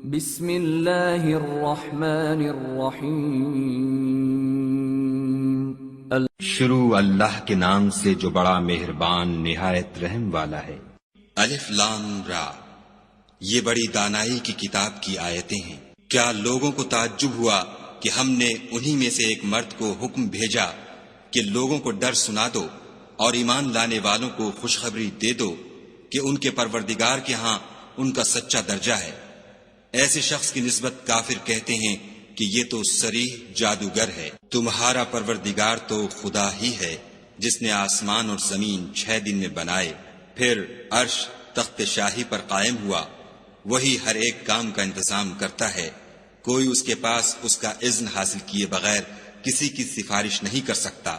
بسم اللہ الرحمن الرحیم شروع اللہ کے نام سے جو بڑا مہربان نہایت رحم والا ہے۔ الف لام را، یہ بڑی دانائی کی کتاب کی آیتیں ہیں۔ کیا لوگوں کو تعجب ہوا کہ ہم نے انہی میں سے ایک مرد کو حکم بھیجا کہ لوگوں کو ڈر سنا دو اور ایمان لانے والوں کو خوشخبری دے دو کہ ان کے پروردگار کے ہاں ان کا سچا درجہ ہے۔ ایسے شخص کی نسبت کافر کہتے ہیں کہ یہ تو صریح جادوگر ہے۔ تمہارا پروردگار تو خدا ہی ہے جس نے آسمان اور زمین 6 دن میں بنائے، پھر عرش تخت شاہی پر قائم ہوا۔ وہی ہر ایک کام کا انتظام کرتا ہے، کوئی اس کے پاس اس کا اذن حاصل کیے بغیر کسی کی سفارش نہیں کر سکتا۔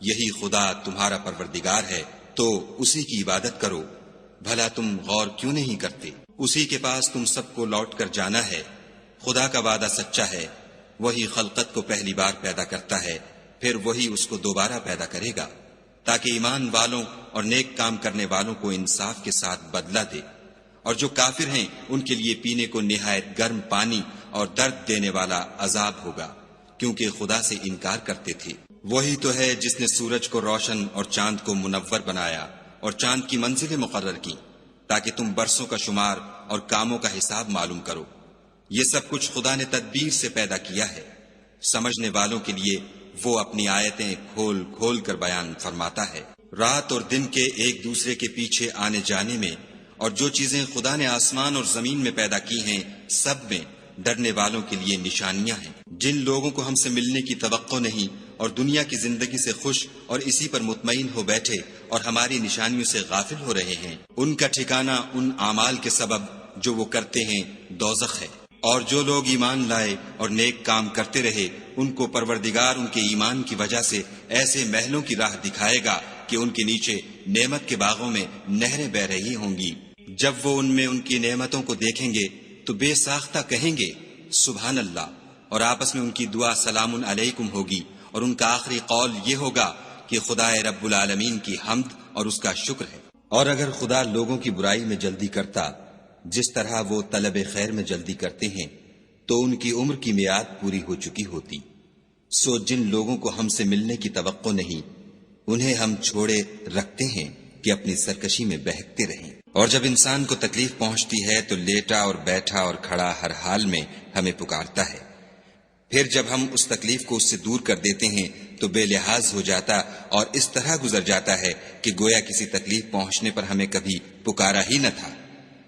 یہی خدا تمہارا پروردگار ہے، تو اسی کی عبادت کرو۔ بھلا تم غور کیوں نہیں کرتے؟ اسی کے پاس تم سب کو لوٹ کر جانا ہے۔ خدا کا وعدہ سچا ہے، وہی خلقت کو پہلی بار پیدا کرتا ہے، پھر وہی اس کو دوبارہ پیدا کرے گا، تاکہ ایمان والوں اور نیک کام کرنے والوں کو انصاف کے ساتھ بدلہ دے۔ اور جو کافر ہیں ان کے لیے پینے کو نہایت گرم پانی اور درد دینے والا عذاب ہوگا، کیونکہ خدا سے انکار کرتے تھے۔ وہی تو ہے جس نے سورج کو روشن اور چاند کو منور بنایا اور چاند کی منزلیں مقرر کی تاکہ تم برسوں کا شمار اور کاموں کا حساب معلوم کرو۔ یہ سب کچھ خدا نے تدبیر سے پیدا کیا ہے۔ سمجھنے والوں کے لیے وہ اپنی آیتیں کھول کھول کر بیان فرماتا ہے۔ رات اور دن کے ایک دوسرے کے پیچھے آنے جانے میں اور جو چیزیں خدا نے آسمان اور زمین میں پیدا کی ہیں، سب میں ڈرنے والوں کے لیے نشانیاں ہیں۔ جن لوگوں کو ہم سے ملنے کی توقع نہیں اور دنیا کی زندگی سے خوش اور اسی پر مطمئن ہو بیٹھے اور ہماری نشانیوں سے غافل ہو رہے ہیں، ان کا ٹھکانہ ان اعمال کے سبب جو وہ کرتے ہیں دوزخ ہے۔ اور جو لوگ ایمان لائے اور نیک کام کرتے رہے، ان کو پروردگار ان کے ایمان کی وجہ سے ایسے محلوں کی راہ دکھائے گا کہ ان کے نیچے نعمت کے باغوں میں نہریں بہ رہی ہوں گی۔ جب وہ ان میں ان کی نعمتوں کو دیکھیں گے تو بے ساختہ کہیں گے سبحان اللہ، اور آپس میں ان کی دعا سلام علیکم ہوگی، اور ان کا آخری قول یہ ہوگا کہ خدا رب العالمین کی حمد اور اس کا شکر ہے۔ اور اگر خدا لوگوں کی برائی میں جلدی کرتا جس طرح وہ طلب خیر میں جلدی کرتے ہیں تو ان کی عمر کی میعاد پوری ہو چکی ہوتی۔ سو جن لوگوں کو ہم سے ملنے کی توقع نہیں، انہیں ہم چھوڑے رکھتے ہیں کہ اپنی سرکشی میں بہکتے رہیں۔ اور جب انسان کو تکلیف پہنچتی ہے تو لیٹا اور بیٹھا اور کھڑا ہر حال میں ہمیں پکارتا ہے، پھر جب ہم اس تکلیف کو اس سے دور کر دیتے ہیں تو بے لحاظ ہو جاتا اور اس طرح گزر جاتا ہے کہ گویا کسی تکلیف پہنچنے پر ہمیں کبھی پکارا ہی نہ تھا۔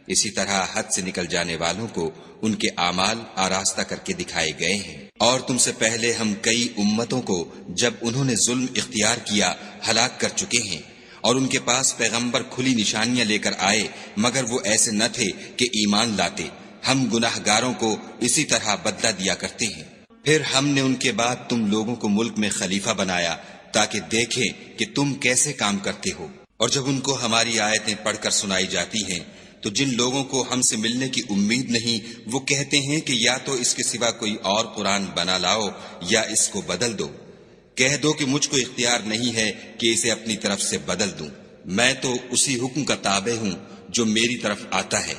اسی طرح حد سے نکل جانے والوں کو ان کے اعمال آراستہ کر کے دکھائے گئے ہیں۔ اور تم سے پہلے ہم کئی امتوں کو جب انہوں نے ظلم اختیار کیا ہلاک کر چکے ہیں، اور ان کے پاس پیغمبر کھلی نشانیاں لے کر آئے مگر وہ ایسے نہ تھے کہ ایمان لاتے۔ ہم گناہ گاروں کو اسی طرح بدلہ دیا کرتے ہیں۔ پھر ہم نے ان کے بعد تم لوگوں کو ملک میں خلیفہ بنایا تاکہ دیکھیں کہ تم کیسے کام کرتے ہو۔ اور جب ان کو ہماری آیتیں پڑھ کر سنائی جاتی ہیں تو جن لوگوں کو ہم سے ملنے کی امید نہیں، وہ کہتے ہیں کہ یا تو اس کے سوا کوئی اور قرآن بنا لاؤ یا اس کو بدل دو۔ کہہ دو کہ مجھ کو اختیار نہیں ہے کہ اسے اپنی طرف سے بدل دوں، میں تو اسی حکم کا تابع ہوں جو میری طرف آتا ہے۔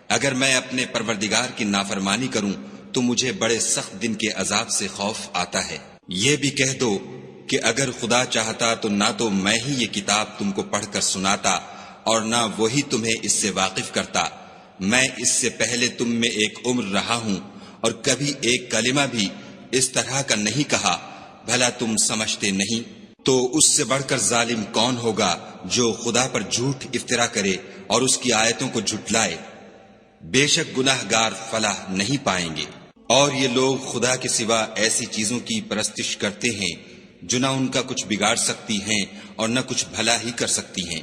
اگر میں اپنے پروردگار کی نافرمانی کروں تو مجھے بڑے سخت دن کے عذاب سے خوف آتا ہے۔ یہ بھی کہہ دو کہ اگر خدا چاہتا تو نہ تو میں ہی یہ کتاب تم کو پڑھ کر سناتا اور نہ وہی تمہیں اس سے واقف کرتا۔ میں اس سے پہلے تم میں ایک عمر رہا ہوں اور کبھی ایک کلمہ بھی اس طرح کا نہیں کہا، بھلا تم سمجھتے نہیں؟ تو اس سے بڑھ کر ظالم کون ہوگا جو خدا پر جھوٹ افطرا کرے اور اس کی آیتوں کو جھٹلائے؟ بے شک گناہ گار فلاح نہیں پائیں گے۔ اور یہ لوگ خدا کے سوا ایسی چیزوں کی پرستش کرتے ہیں جو نہ ان کا کچھ بگاڑ سکتی ہیں اور نہ کچھ بھلا ہی کر سکتی ہیں،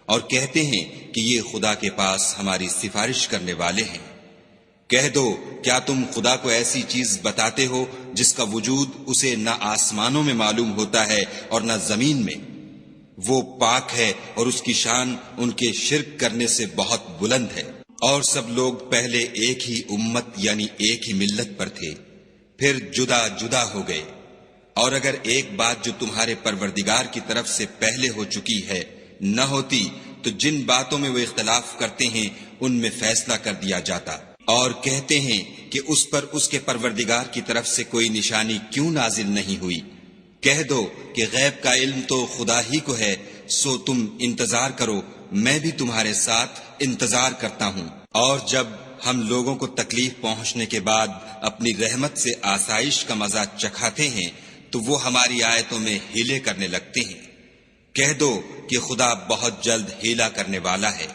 اور کہتے ہیں کہ یہ خدا کے پاس ہماری سفارش کرنے والے ہیں۔ کہہ دو کیا تم خدا کو ایسی چیز بتاتے ہو جس کا وجود اسے نہ آسمانوں میں معلوم ہوتا ہے اور نہ زمین میں؟ وہ پاک ہے اور اس کی شان ان کے شرک کرنے سے بہت بلند ہے۔ اور سب لوگ پہلے ایک ہی امت یعنی ایک ہی ملت پر تھے، پھر جدا جدا ہو گئے۔ اور اگر ایک بات جو تمہارے پروردگار کی طرف سے پہلے ہو چکی ہے نہ ہوتی تو جن باتوں میں وہ اختلاف کرتے ہیں ان میں فیصلہ کر دیا جاتا۔ اور کہتے ہیں کہ اس پر اس کے پروردگار کی طرف سے کوئی نشانی کیوں نازل نہیں ہوئی؟ کہہ دو کہ غیب کا علم تو خدا ہی کو ہے، سو تم انتظار کرو، میں بھی تمہارے ساتھ انتظار کرتا ہوں۔ اور جب ہم لوگوں کو تکلیف پہنچنے کے بعد اپنی رحمت سے آسائش کا مزہ چکھاتے ہیں تو وہ ہماری آیتوں میں ہیلے کرنے لگتے ہیں۔ کہہ دو کہ خدا بہت جلد ہیلا کرنے والا ہے،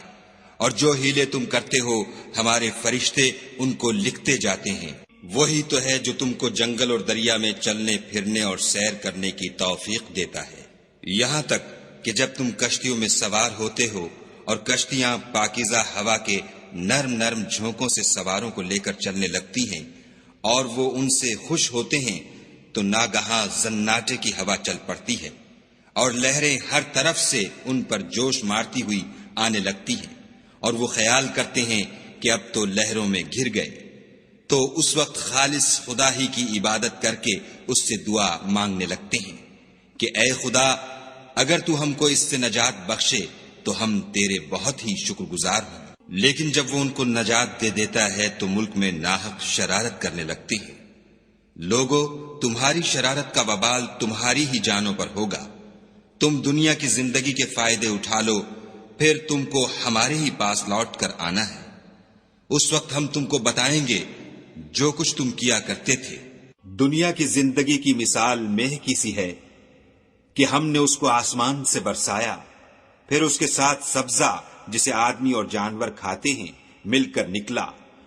اور جو ہیلے تم کرتے ہو ہمارے فرشتے ان کو لکھتے جاتے ہیں۔ وہی تو ہے جو تم کو جنگل اور دریا میں چلنے پھرنے اور سیر کرنے کی توفیق دیتا ہے، یہاں تک کہ جب تم کشتیوں میں سوار ہوتے ہو اور کشتیاں پاکیزہ ہوا کے نرم نرم جھونکوں سے سواروں کو لے کر چلنے لگتی ہیں اور وہ ان سے خوش ہوتے ہیں تو ناگہاں زناٹے کی ہوا چل پڑتی ہے اور لہریں ہر طرف سے ان پر جوش مارتی ہوئی آنے لگتی ہیں، اور وہ خیال کرتے ہیں کہ اب تو لہروں میں گر گئے۔ تو اس وقت خالص خدا ہی کی عبادت کر کے اس سے دعا مانگنے لگتے ہیں کہ اے خدا، اگر تو ہم کو اس سے نجات بخشے تو ہم تیرے بہت ہی شکر گزار ہوں۔ لیکن جب وہ ان کو نجات دے دیتا ہے تو ملک میں ناحق شرارت کرنے لگتے ہیں۔ لوگو، تمہاری شرارت کا وبال تمہاری ہی جانوں پر ہوگا۔ تم دنیا کی زندگی کے فائدے اٹھا لو، پھر تم کو ہمارے ہی پاس لوٹ کر آنا ہے۔ اس وقت ہم تم کو بتائیں گے جو کچھ تم کیا کرتے تھے۔ دنیا کی زندگی کی مثال مہ کی سی ہے کہ ہم نے اس کو آسمان سے برسایا، پھر اس کے ساتھ سبزہ جسے آدمی اور جانور کھاتے ہیں مل کر نکلا،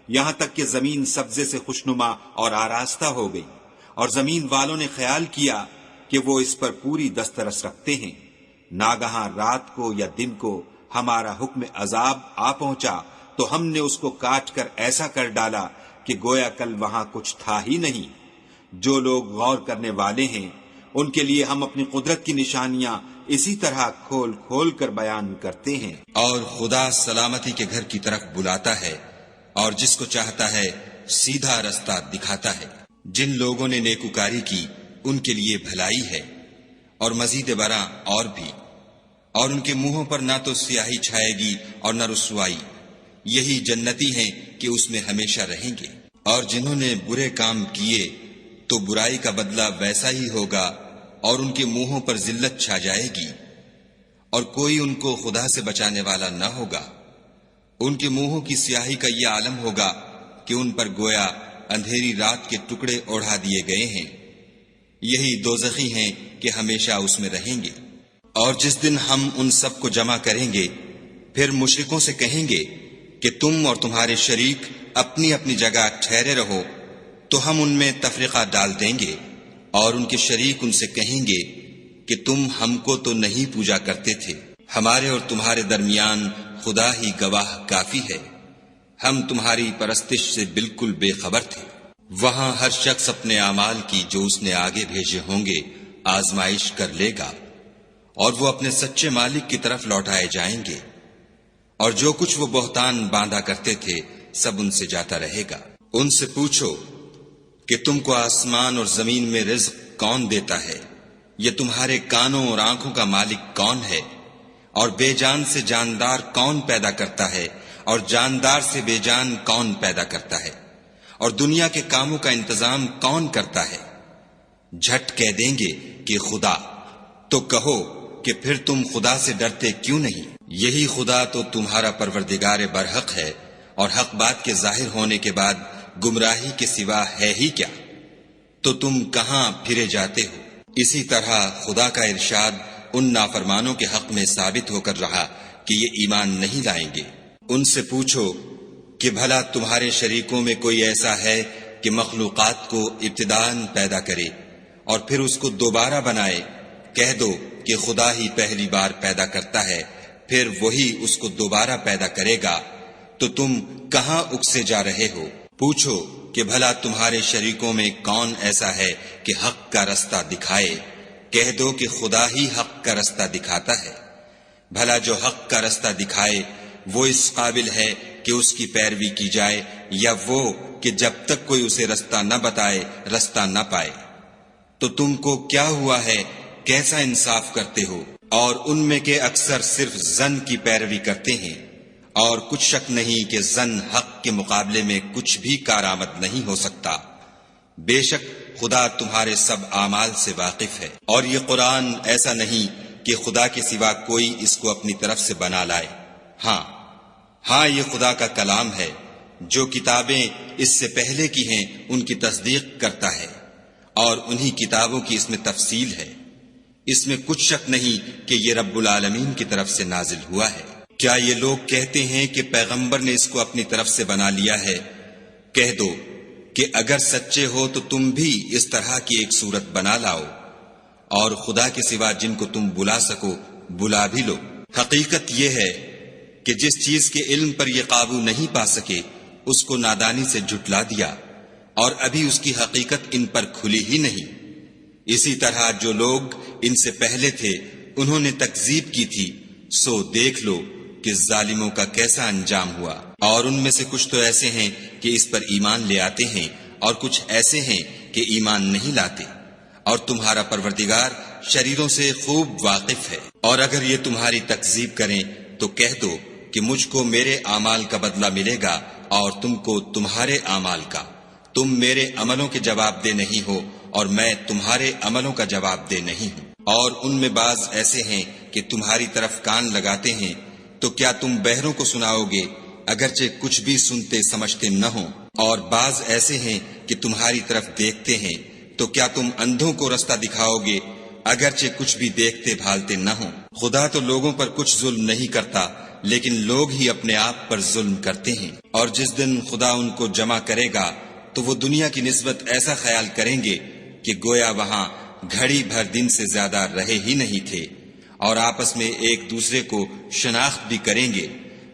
یہاں تک کہ زمین سبزے سے خوشنما اور آراستہ ہو گئی، اور زمین والوں نے خیال کیا کہ وہ اس پر پوری دسترس رکھتے ہیں۔ ناگہاں رات کو یا دن کو ہمارا حکم عذاب آ پہنچا تو ہم نے اس کو کاٹ کر ایسا کر ڈالا کہ گویا کل وہاں کچھ تھا ہی نہیں۔ جو لوگ غور کرنے والے ہیں ان کے لیے ہم اپنی قدرت کی نشانیاں اسی طرح کھول کھول کر بیان کرتے ہیں۔ اور خدا سلامتی کے گھر کی طرف بلاتا ہے اور جس کو چاہتا ہے سیدھا رستہ دکھاتا ہے۔ جن لوگوں نے نیکوکاری کی ان کے لیے بھلائی ہے، اور مزید برآں اور بھی، اور ان کے منہوں پر نہ تو سیاہی چھائے گی اور نہ رسوائی، یہی جنتی ہیں کہ اس میں ہمیشہ رہیں گے۔ اور جنہوں نے برے کام کیے تو برائی کا بدلہ ویسا ہی ہوگا، اور ان کے منہوں پر ذلت چھا جائے گی، اور کوئی ان کو خدا سے بچانے والا نہ ہوگا۔ ان کے منہوں کی سیاہی کا یہ عالم ہوگا کہ ان پر گویا اندھیری رات کے ٹکڑے اوڑھا دیے گئے ہیں، یہی دوزخی ہیں کہ ہمیشہ اس میں رہیں گے۔ اور جس دن ہم ان سب کو جمع کریں گے پھر مشرکوں سے کہیں گے کہ تم اور تمہارے شریک اپنی اپنی جگہ ٹھہرے رہو، تو ہم ان میں تفرقہ ڈال دیں گے، اور ان کے شریک ان سے کہیں گے کہ تم ہم کو تو نہیں پوجا کرتے تھے، ہمارے اور تمہارے درمیان خدا ہی گواہ کافی ہے، ہم تمہاری پرستش سے بالکل بے خبر تھے۔ وہاں ہر شخص اپنے اعمال کی جو اس نے آگے بھیجے ہوں گے آزمائش کر لے گا، اور وہ اپنے سچے مالک کی طرف لوٹائے جائیں گے، اور جو کچھ وہ بہتان باندھا کرتے تھے سب ان سے جاتا رہے گا۔ ان سے پوچھو کہ تم کو آسمان اور زمین میں رزق کون دیتا ہے؟ یہ تمہارے کانوں اور آنکھوں کا مالک کون ہے؟ اور بے جان سے جاندار کون پیدا کرتا ہے؟ اور جاندار سے بے جان کون پیدا کرتا ہے؟ اور دنیا کے کاموں کا انتظام کون کرتا ہے؟ جھٹ کہہ دیں گے کہ خدا۔ تو کہو کہ پھر تم خدا سے ڈرتے کیوں نہیں؟ یہی خدا تو تمہارا پروردگار برحق ہے، اور حق بات کے ظاہر ہونے کے بعد گمراہی کے سوا ہے ہی کیا؟ تو تم کہاں پھرے جاتے ہو؟ اسی طرح خدا کا ارشاد ان نافرمانوں کے حق میں ثابت ہو کر رہا کہ یہ ایمان نہیں لائیں گے۔ ان سے پوچھو کہ بھلا تمہارے شریکوں میں کوئی ایسا ہے کہ مخلوقات کو ابتداءً پیدا کرے اور پھر اس کو دوبارہ بنائے؟ کہہ دو کہ خدا ہی پہلی بار پیدا کرتا ہے، پھر وہی اس کو دوبارہ پیدا کرے گا، تو تم کہاں اکسے جا رہے ہو؟ پوچھو کہ بھلا تمہارے شریکوں میں کون ایسا ہے کہ حق کا رستہ دکھائے؟ کہہ دو کہ خدا ہی حق کا رستہ دکھاتا ہے۔ بھلا جو حق کا رستہ دکھائے وہ اس قابل ہے کہ اس کی پیروی کی جائے، یا وہ کہ جب تک کوئی اسے رستہ نہ بتائے رستہ نہ پائے؟ تو تم کو کیا ہوا ہے، کیسا انصاف کرتے ہو؟ اور ان میں کے اکثر صرف ظن کی پیروی کرتے ہیں، اور کچھ شک نہیں کہ ظن حق کے مقابلے میں کچھ بھی کارآمد نہیں ہو سکتا۔ بے شک خدا تمہارے سب اعمال سے واقف ہے، اور یہ قرآن ایسا نہیں کہ خدا کے سوا کوئی اس کو اپنی طرف سے بنا لائے۔ ہاں یہ خدا کا کلام ہے، جو کتابیں اس سے پہلے کی ہیں ان کی تصدیق کرتا ہے، اور انہی کتابوں کی اس میں تفصیل ہے۔ اس میں کچھ شک نہیں کہ یہ رب العالمین کی طرف سے نازل ہوا ہے۔ کیا یہ لوگ کہتے ہیں کہ پیغمبر نے اس کو اپنی طرف سے بنا لیا ہے؟ کہہ دو کہ اگر سچے ہو تو تم بھی اس طرح کی ایک صورت بنا لاؤ، اور خدا کے سوا جن کو تم بلا سکو بلا بھی لو۔ حقیقت یہ ہے کہ جس چیز کے علم پر یہ قابو نہیں پا سکے اس کو نادانی سے جھٹلا دیا، اور ابھی اس کی حقیقت ان پر کھلی ہی نہیں۔ اسی طرح جو لوگ ان سے پہلے تھے انہوں نے تکذیب کی تھی، سو دیکھ لو کہ ظالموں کا کیسا انجام ہوا۔ اور ان میں سے کچھ تو ایسے ہیں کہ اس پر ایمان لے آتے ہیں، اور کچھ ایسے ہیں کہ ایمان نہیں لاتے، اور تمہارا پروردگار شریروں سے خوب واقف ہے۔ اور اگر یہ تمہاری تکذیب کریں تو کہہ دو کہ مجھ کو میرے اعمال کا بدلہ ملے گا اور تم کو تمہارے اعمال کا۔ تم میرے عملوں کے جواب دہ نہیں ہو اور میں تمہارے عملوں کا جواب دہ نہیں ہوں۔ اور ان میں بعض ایسے ہیں کہ تمہاری طرف کان لگاتے ہیں، تو کیا تم بہروں کو سناؤ گے اگرچہ کچھ بھی سنتے سمجھتے نہ ہوں؟ اور بعض ایسے ہیں کہ تمہاری طرف دیکھتے ہیں، تو کیا تم اندھوں کو رستہ دکھاؤ گے اگرچہ کچھ بھی دیکھتے بھالتے نہ ہوں؟ خدا تو لوگوں پر کچھ ظلم نہیں کرتا، لیکن لوگ ہی اپنے آپ پر ظلم کرتے ہیں۔ اور جس دن خدا ان کو جمع کرے گا تو وہ دنیا کی نسبت ایسا خیال کریں گے کہ گویا وہاں گھڑی بھر دن سے زیادہ رہے ہی نہیں تھے، اور آپس میں ایک دوسرے کو شناخت بھی کریں گے۔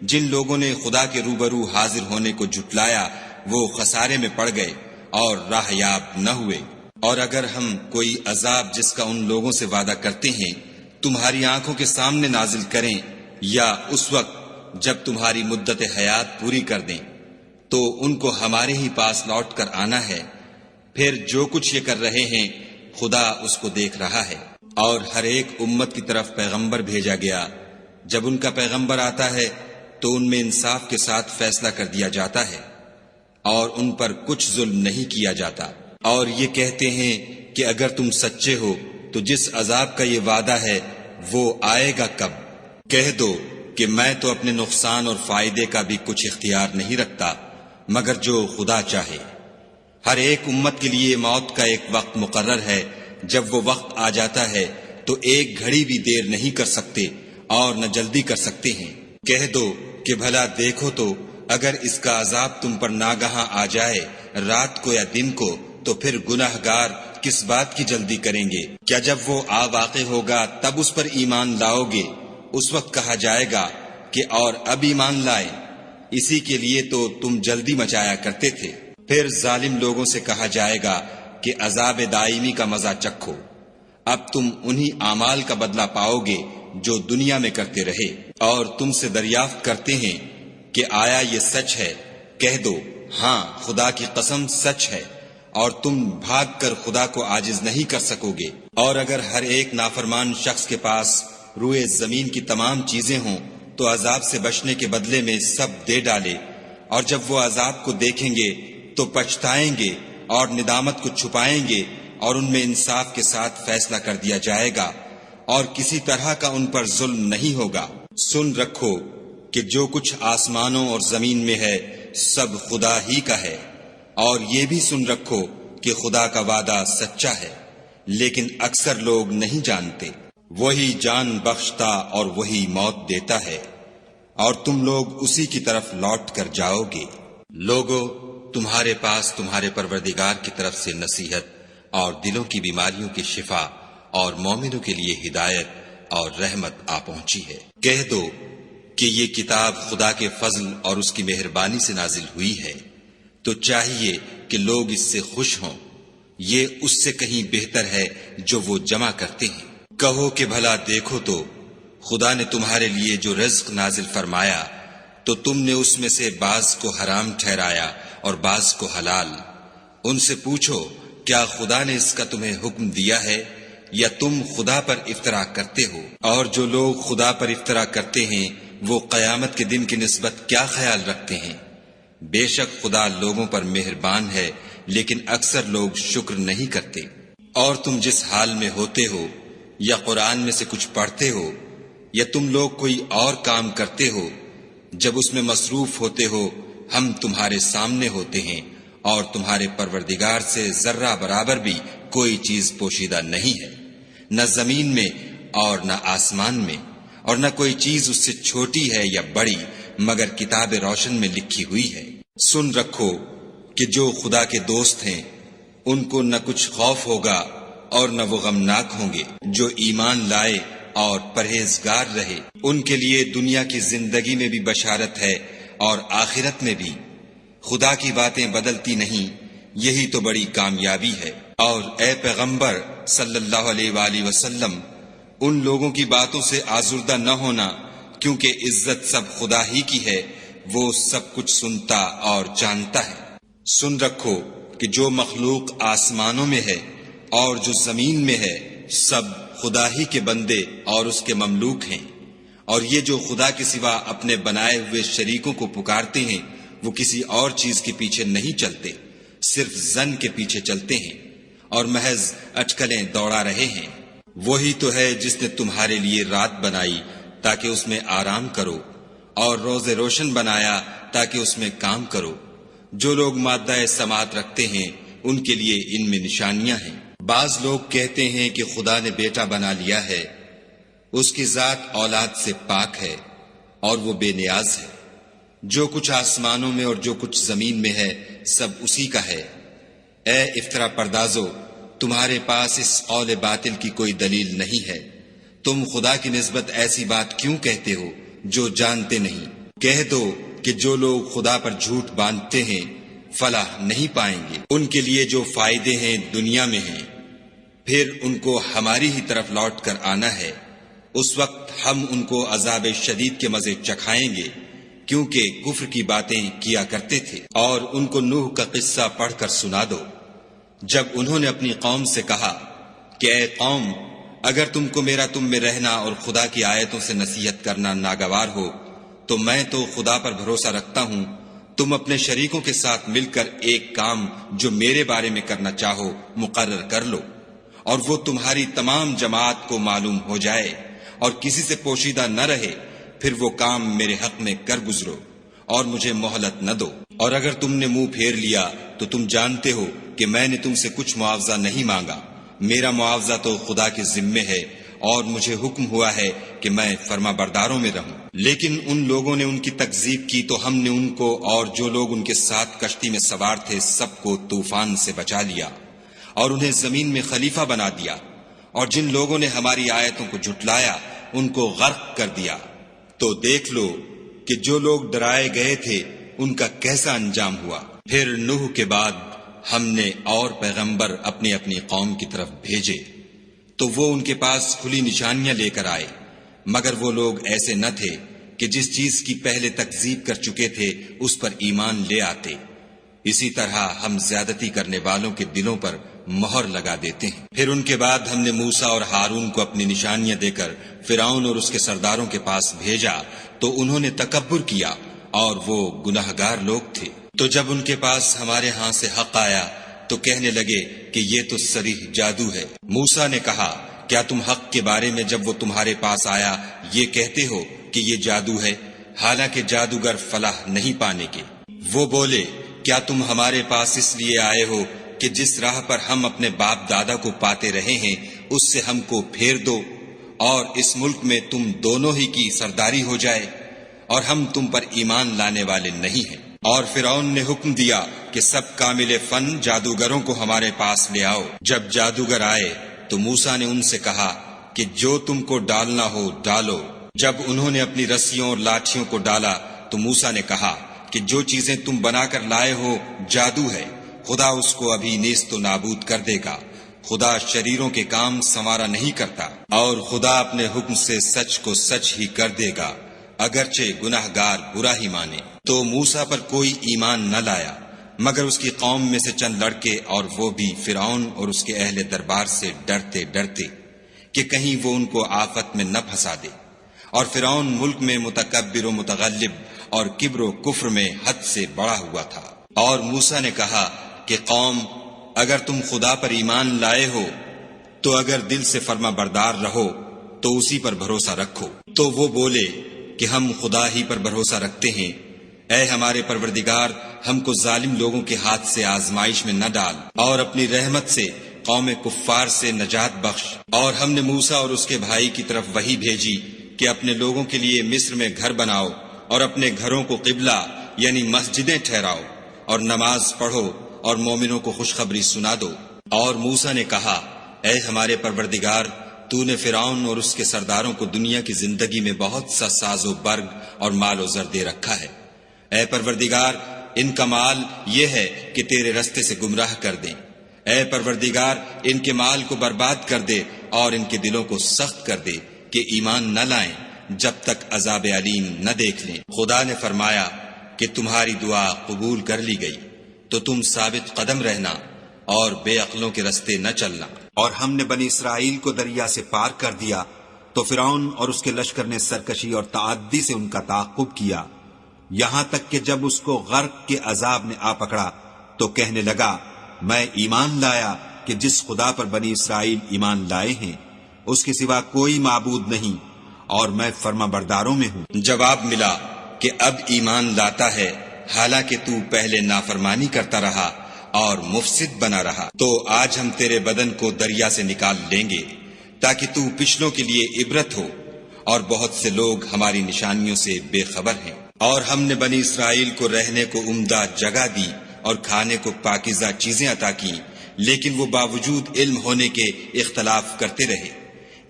جن لوگوں نے خدا کے روبرو حاضر ہونے کو جھٹلایا وہ خسارے میں پڑ گئے اور راہ یاب نہ ہوئے۔ اور اگر ہم کوئی عذاب جس کا ان لوگوں سے وعدہ کرتے ہیں تمہاری آنکھوں کے سامنے نازل کریں، یا اس وقت جب تمہاری مدت حیات پوری کر دیں، تو ان کو ہمارے ہی پاس لوٹ کر آنا ہے، پھر جو کچھ یہ کر رہے ہیں خدا اس کو دیکھ رہا ہے۔ اور ہر ایک امت کی طرف پیغمبر بھیجا گیا، جب ان کا پیغمبر آتا ہے تو ان میں انصاف کے ساتھ فیصلہ کر دیا جاتا ہے، اور ان پر کچھ ظلم نہیں کیا جاتا۔ اور یہ کہتے ہیں کہ اگر تم سچے ہو تو جس عذاب کا یہ وعدہ ہے وہ آئے گا کب؟ کہہ دو کہ میں تو اپنے نقصان اور فائدے کا بھی کچھ اختیار نہیں رکھتا مگر جو خدا چاہے۔ ہر ایک امت کے لیے موت کا ایک وقت مقرر ہے، جب وہ وقت آ جاتا ہے تو ایک گھڑی بھی دیر نہیں کر سکتے اور نہ جلدی کر سکتے ہیں۔ کہہ دو کہ بھلا دیکھو تو اگر اس کا عذاب تم پر ناگہاں آ جائے رات کو یا دن کو، تو پھر گناہ گار کس بات کی جلدی کریں گے؟ کیا جب وہ آ واقع ہوگا تب اس پر ایمان لاؤ گے؟ اس وقت کہا جائے گا کہ اور اب ایمان لائے، اسی کے لیے تو تم جلدی مچایا کرتے تھے۔ پھر ظالم لوگوں سے کہا جائے گا کہ عذاب دائمی کا مزہ چکھو، اب تم انہی اعمال کا بدلہ پاؤ گے جو دنیا میں کرتے رہے۔ اور تم سے دریافت کرتے ہیں کہ آیا یہ سچ ہے؟ کہہ دو ہاں خدا کی قسم سچ ہے، اور تم بھاگ کر خدا کو عاجز نہیں کر سکو گے۔ اور اگر ہر ایک نافرمان شخص کے پاس روئے زمین کی تمام چیزیں ہوں تو عذاب سے بچنے کے بدلے میں سب دے ڈالے، اور جب وہ عذاب کو دیکھیں گے تو پچھتائیں گے اور ندامت کو چھپائیں گے، اور ان میں انصاف کے ساتھ فیصلہ کر دیا جائے گا، اور کسی طرح کا ان پر ظلم نہیں ہوگا۔ سن رکھو کہ جو کچھ آسمانوں اور زمین میں ہے سب خدا ہی کا ہے، اور یہ بھی سن رکھو کہ خدا کا وعدہ سچا ہے، لیکن اکثر لوگ نہیں جانتے۔ وہی جان بخشتا اور وہی موت دیتا ہے، اور تم لوگ اسی کی طرف لوٹ کر جاؤ گے۔ لوگو تمہارے پاس تمہارے پروردگار کی طرف سے نصیحت اور دلوں کی بیماریوں کی شفا اور مومنوں کے لیے ہدایت اور رحمت آ پہنچی ہے۔ کہہ دو کہ یہ کتاب خدا کے فضل اور اس کی مہربانی سے نازل ہوئی ہے، تو چاہیے کہ لوگ اس سے خوش ہوں، یہ اس سے کہیں بہتر ہے جو وہ جمع کرتے ہیں۔ کہو کہ بھلا دیکھو تو خدا نے تمہارے لیے جو رزق نازل فرمایا تو تم نے اس میں سے بعض کو حرام ٹھہرایا اور بعض کو حلال۔ ان سے پوچھو کیا خدا نے اس کا تمہیں حکم دیا ہے یا تم خدا پر افطرا کرتے ہو؟ اور جو لوگ خدا پر افطرا کرتے ہیں وہ قیامت کے دن کی نسبت کیا خیال رکھتے ہیں؟ بے شک خدا لوگوں پر مہربان ہے لیکن اکثر لوگ شکر نہیں کرتے۔ اور تم جس حال میں ہوتے ہو یا قرآن میں سے کچھ پڑھتے ہو یا تم لوگ کوئی اور کام کرتے ہو، جب اس میں مصروف ہوتے ہو ہم تمہارے سامنے ہوتے ہیں اور تمہارے پروردگار سے ذرہ برابر بھی کوئی چیز پوشیدہ نہیں ہے، نہ زمین میں اور نہ آسمان میں، اور نہ کوئی چیز اس سے چھوٹی ہے یا بڑی مگر کتاب روشن میں لکھی ہوئی ہے۔ سن رکھو کہ جو خدا کے دوست ہیں ان کو نہ کچھ خوف ہوگا اور نہ وہ غمناک ہوں گے۔ جو ایمان لائے اور پرہیزگار رہے ان کے لیے دنیا کی زندگی میں بھی بشارت ہے اور آخرت میں بھی۔ خدا کی باتیں بدلتی نہیں، یہی تو بڑی کامیابی ہے۔ اور اے پیغمبر صلی اللہ علیہ وآلہ وسلم، ان لوگوں کی باتوں سے آزردہ نہ ہونا، کیونکہ عزت سب خدا ہی کی ہے، وہ سب کچھ سنتا اور جانتا ہے۔ سن رکھو کہ جو مخلوق آسمانوں میں ہے اور جو زمین میں ہے سب خدا ہی کے بندے اور اس کے مملوک ہیں، اور یہ جو خدا کے سوا اپنے بنائے ہوئے شریکوں کو پکارتے ہیں وہ کسی اور چیز کے پیچھے نہیں چلتے، صرف ظن کے پیچھے چلتے ہیں اور محض اٹکلیں دوڑا رہے ہیں۔ وہی تو ہے جس نے تمہارے لیے رات بنائی تاکہ اس میں آرام کرو، اور روز روشن بنایا تاکہ اس میں کام کرو۔ جو لوگ مادہ سماعت رکھتے ہیں ان کے لیے ان میں نشانیاں ہیں۔ بعض لوگ کہتے ہیں کہ خدا نے بیٹا بنا لیا ہے، اس کی ذات اولاد سے پاک ہے اور وہ بے نیاز ہے۔ جو کچھ آسمانوں میں اور جو کچھ زمین میں ہے سب اسی کا ہے۔ اے افطرا پردازو، تمہارے پاس اس قول باطل کی کوئی دلیل نہیں ہے، تم خدا کی نسبت ایسی بات کیوں کہتے ہو جو جانتے نہیں؟ کہہ دو کہ جو لوگ خدا پر جھوٹ باندھتے ہیں فلاح نہیں پائیں گے۔ ان کے لیے جو فائدے ہیں دنیا میں ہیں، پھر ان کو ہماری ہی طرف لوٹ کر آنا ہے۔ اس وقت ہم ان کو عذاب شدید کے مزے چکھائیں گے، کیونکہ کفر کی باتیں کیا کرتے تھے۔ اور ان کو نوح کا قصہ پڑھ کر سنا دو، جب انہوں نے اپنی قوم سے کہا کہ اے قوم، اگر تم کو میرا تم میں رہنا اور خدا کی آیتوں سے نصیحت کرنا ناگوار ہو تو میں تو خدا پر بھروسہ رکھتا ہوں، تم اپنے شریکوں کے ساتھ مل کر ایک کام جو میرے بارے میں کرنا چاہو مقرر کر لو، اور وہ تمہاری تمام جماعت کو معلوم ہو جائے اور کسی سے پوشیدہ نہ رہے، پھر وہ کام میرے حق میں کر گزرو اور مجھے مہلت نہ دو۔ اور اگر تم نے منہ پھیر لیا تو تم جانتے ہو کہ میں نے تم سے کچھ معاوضہ نہیں مانگا، میرا معاوضہ تو خدا کے ذمے ہے، اور مجھے حکم ہوا ہے کہ میں فرما برداروں میں رہوں۔ لیکن ان لوگوں نے ان کی تکذیب کی تو ہم نے ان کو اور جو لوگ ان کے ساتھ کشتی میں سوار تھے سب کو طوفان سے بچا لیا اور انہیں زمین میں خلیفہ بنا دیا، اور جن لوگوں نے ہماری آیتوں کو جھٹلایا ان کو غرق کر دیا۔ تو دیکھ لو کہ جو لوگ ڈرائے گئے تھے ان کا کیسا انجام ہوا۔ پھر نوح کے بعد ہم نے اور پیغمبر اپنی اپنی قوم کی طرف بھیجے تو وہ ان کے پاس کھلی نشانیاں لے کر آئے، مگر وہ لوگ ایسے نہ تھے کہ جس چیز کی پہلے تکذیب کر چکے تھے اس پر ایمان لے آتے۔ اسی طرح ہم زیادتی کرنے والوں کے دلوں پر مہر لگا دیتے ہیں۔ پھر ان کے بعد ہم نے موسیٰ اور ہارون کو اپنی نشانیاں دے کر فرعون اور اس کے سرداروں کے پاس بھیجا تو انہوں نے تکبر کیا اور وہ گناہگار لوگ تھے۔ تو جب ان کے پاس ہمارے ہاں سے حق آیا تو کہنے لگے کہ یہ تو صریح جادو ہے۔ موسیٰ نے کہا کیا تم حق کے بارے میں جب وہ تمہارے پاس آیا یہ کہتے ہو کہ یہ جادو ہے، حالانکہ جادوگر فلاح نہیں پانے کے؟ وہ بولے کیا تم ہمارے پاس اس لیے آئے ہو کہ جس راہ پر ہم اپنے باپ دادا کو پاتے رہے ہیں اس سے ہم کو پھیر دو اور اس ملک میں تم دونوں ہی کی سرداری ہو جائے، اور ہم تم پر ایمان لانے والے نہیں ہیں۔ اور فرعون نے حکم دیا کہ سب کامل فن جادوگروں کو ہمارے پاس لے آؤ۔ جب جادوگر آئے تو موسیٰ نے ان سے کہا کہ جو تم کو ڈالنا ہو ڈالو۔ جب انہوں نے اپنی رسیوں اور لاٹھیوں کو ڈالا تو موسیٰ نے کہا کہ جو چیزیں تم بنا کر لائے ہو جادو ہے، خدا اس کو ابھی نیست و نابود کر دے گا۔ خدا شریروں کے کام سنوارا نہیں کرتا، اور خدا اپنے حکم سے سچ کو سچ ہی کر دے گا، اگرچہ گناہگار برا ہی مانے۔ تو موسیٰ پر کوئی ایمان نہ لایا مگر اس کی قوم میں سے چند لڑکے، اور وہ بھی فرعون اور اس کے اہل دربار سے ڈرتے ڈرتے کہ کہیں وہ ان کو آفت میں نہ پھنسا دے۔ اور فرعون ملک میں متکبر و متغلب اور کبر و کفر میں حد سے بڑا ہوا تھا۔ اور موسیٰ نے کہا کہ قوم، اگر تم خدا پر ایمان لائے ہو تو اگر دل سے فرما بردار رہو تو اسی پر بھروسہ رکھو۔ تو وہ بولے کہ ہم خدا ہی پر بھروسہ رکھتے ہیں۔ اے ہمارے پروردگار، ہم کو ظالم لوگوں کے ہاتھ سے آزمائش میں نہ ڈال، اور اپنی رحمت سے قوم کفار سے نجات بخش۔ اور ہم نے موسیٰ اور اس کے بھائی کی طرف وحی بھیجی کہ اپنے لوگوں کے لیے مصر میں گھر بناؤ اور اپنے گھروں کو قبلہ یعنی مسجدیں ٹھہراؤ، اور نماز پڑھو اور مومنوں کو خوشخبری سنا دو۔ اور موسیٰ نے کہا، اے ہمارے پروردگار، تو نے فرعون اور اس کے سرداروں کو دنیا کی زندگی میں بہت سا ساز و برگ اور مال و زر دے رکھا ہے۔ اے پروردگار، ان کا مال یہ ہے کہ تیرے رستے سے گمراہ کر دیں۔ اے پروردگار، ان کے مال کو برباد کر دے اور ان کے دلوں کو سخت کر دے کہ ایمان نہ لائیں جب تک عذاب علیم نہ دیکھ لیں۔ خدا نے فرمایا کہ تمہاری دعا قبول کر لی گئی، تو تم ثابت قدم رہنا اور بے عقلوں کے رستے نہ چلنا۔ اور ہم نے بنی اسرائیل کو دریا سے پار کر دیا تو فرعون اور اس کے لشکر نے سرکشی اور تعدی سے ان کا تعاقب کیا، یہاں تک کہ جب اس کو غرق کے عذاب نے آ پکڑا تو کہنے لگا، میں ایمان لایا کہ جس خدا پر بنی اسرائیل ایمان لائے ہیں اس کے سوا کوئی معبود نہیں، اور میں فرما برداروں میں ہوں۔ جواب ملا کہ اب ایمان لاتا ہے، حالانکہ تو پہلے نافرمانی کرتا رہا اور مفسد بنا رہا۔ تو آج ہم تیرے بدن کو دریا سے نکال لیں گے تاکہ تو پچھلوں کے لیے عبرت ہو، اور بہت سے لوگ ہماری نشانیوں سے بے خبر ہیں۔ اور ہم نے بنی اسرائیل کو رہنے کو عمدہ جگہ دی اور کھانے کو پاکیزہ چیزیں عطا کی، لیکن وہ باوجود علم ہونے کے اختلاف کرتے رہے۔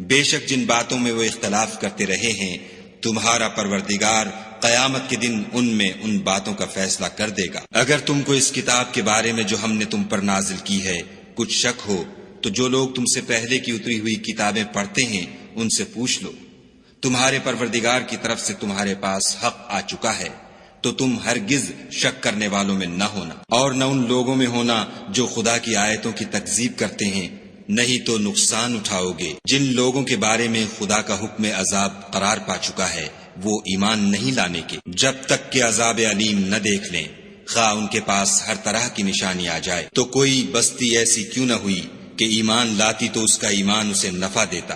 بے شک جن باتوں میں وہ اختلاف کرتے رہے ہیں، تمہارا پروردگار قیامت کے دن ان میں ان باتوں کا فیصلہ کر دے گا۔ اگر تم کو اس کتاب کے بارے میں جو ہم نے تم پر نازل کی ہے کچھ شک ہو تو جو لوگ تم سے پہلے کی اتری ہوئی کتابیں پڑھتے ہیں ان سے پوچھ لو۔ تمہارے پروردگار کی طرف سے تمہارے پاس حق آ چکا ہے، تو تم ہرگز شک کرنے والوں میں نہ ہونا، اور نہ ان لوگوں میں ہونا جو خدا کی آیتوں کی تکذیب کرتے ہیں، نہیں تو نقصان اٹھاؤ گے۔ جن لوگوں کے بارے میں خدا کا حکم عذاب قرار پا چکا ہے وہ ایمان نہیں لانے کے جب تک کہ عذاب علیم نہ دیکھ لیں، خواہ ان کے پاس ہر طرح کی نشانی آ جائے۔ تو کوئی بستی ایسی کیوں نہ ہوئی کہ ایمان لاتی تو اس کا ایمان اسے نفع دیتا۔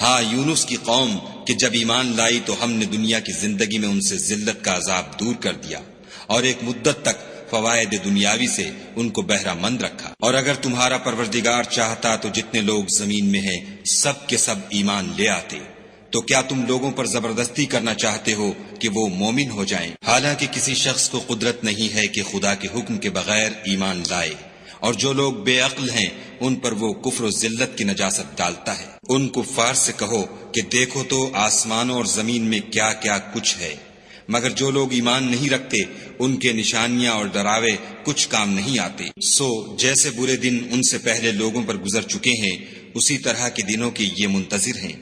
ہاں، یونس کی قوم کہ جب ایمان لائی تو ہم نے دنیا کی زندگی میں ان سے ذلت کا عذاب دور کر دیا، اور ایک مدت تک فوائد دنیاوی سے ان کو بہرہ مند رکھا۔ اور اگر تمہارا پروردگار چاہتا تو جتنے لوگ زمین میں ہیں سب کے سب ایمان لے آتے۔ تو کیا تم لوگوں پر زبردستی کرنا چاہتے ہو کہ وہ مومن ہو جائیں؟ حالانکہ کسی شخص کو قدرت نہیں ہے کہ خدا کے حکم کے بغیر ایمان لائے، اور جو لوگ بے عقل ہیں ان پر وہ کفر و ذلت کی نجاست ڈالتا ہے۔ ان کفار سے کہو کہ دیکھو تو آسمانوں اور زمین میں کیا کیا کچھ ہے، مگر جو لوگ ایمان نہیں رکھتے ان کے نشانیاں اور ڈراوے کچھ کام نہیں آتے۔ سو جیسے برے دن ان سے پہلے لوگوں پر گزر چکے ہیں، اسی طرح کے دنوں کے یہ منتظر ہیں۔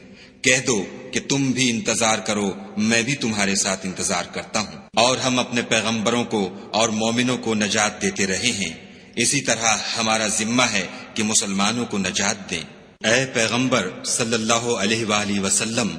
کہہ دو کہ تم بھی انتظار کرو، میں بھی تمہارے ساتھ انتظار کرتا ہوں۔ اور ہم اپنے پیغمبروں کو اور مومنوں کو نجات دیتے رہے ہیں، اسی طرح ہمارا ذمہ ہے کہ مسلمانوں کو نجات دیں۔ اے پیغمبر صلی اللہ علیہ وآلہ وسلم،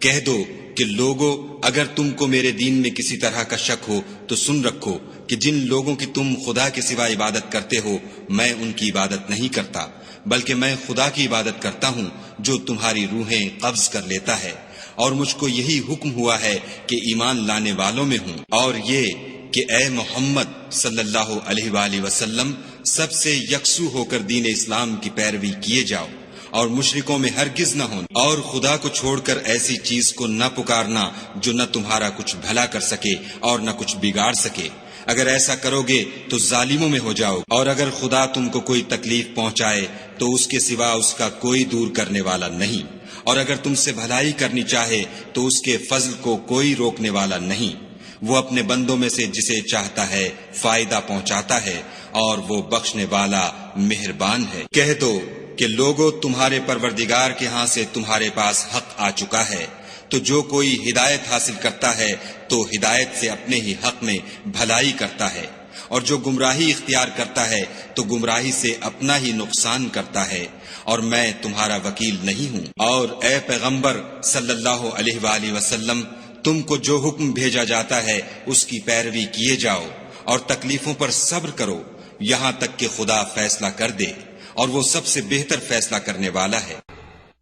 کہہ دو کہ لوگو، اگر تم کو میرے دین میں کسی طرح کا شک ہو تو سن رکھو کہ جن لوگوں کی تم خدا کے سوا عبادت کرتے ہو میں ان کی عبادت نہیں کرتا، بلکہ میں خدا کی عبادت کرتا ہوں جو تمہاری روحیں قبض کر لیتا ہے، اور مجھ کو یہی حکم ہوا ہے کہ ایمان لانے والوں میں ہوں، اور یہ کہ اے محمد صلی اللہ علیہ وآلہ وسلم سب سے یکسو ہو کر دین اسلام کی پیروی کیے جاؤ، اور مشرکوں میں ہرگز نہ ہونا، اور خدا کو چھوڑ کر ایسی چیز کو نہ پکارنا جو نہ تمہارا کچھ بھلا کر سکے اور نہ کچھ بگاڑ سکے۔ اگر ایسا کرو گے تو ظالموں میں ہو جاؤ، اور اگر خدا تم کو کوئی تکلیف پہنچائے تو اس کے سوا اس کا کوئی دور کرنے والا نہیں، اور اگر تم سے بھلائی کرنی چاہے تو اس کے فضل کو کوئی روکنے والا نہیں۔ وہ اپنے بندوں میں سے جسے چاہتا ہے فائدہ پہنچاتا ہے، اور وہ بخشنے والا مہربان ہے۔ کہہ دو کہ لوگوں، تمہارے پروردگار کے ہاں سے تمہارے پاس حق آ چکا ہے، تو جو کوئی ہدایت حاصل کرتا ہے تو ہدایت سے اپنے ہی حق میں بھلائی کرتا ہے، اور جو گمراہی اختیار کرتا ہے تو گمراہی سے اپنا ہی نقصان کرتا ہے، اور میں تمہارا وکیل نہیں ہوں۔ اور اے پیغمبر صلی اللہ علیہ وآلہ وسلم، تم کو جو حکم بھیجا جاتا ہے اس کی پیروی کیے جاؤ اور تکلیفوں پر صبر کرو یہاں تک کہ خدا فیصلہ کر دے اور وہ سب سے بہتر فیصلہ کرنے والا ہے۔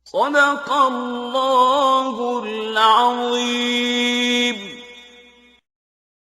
صدق اللہ العظیم۔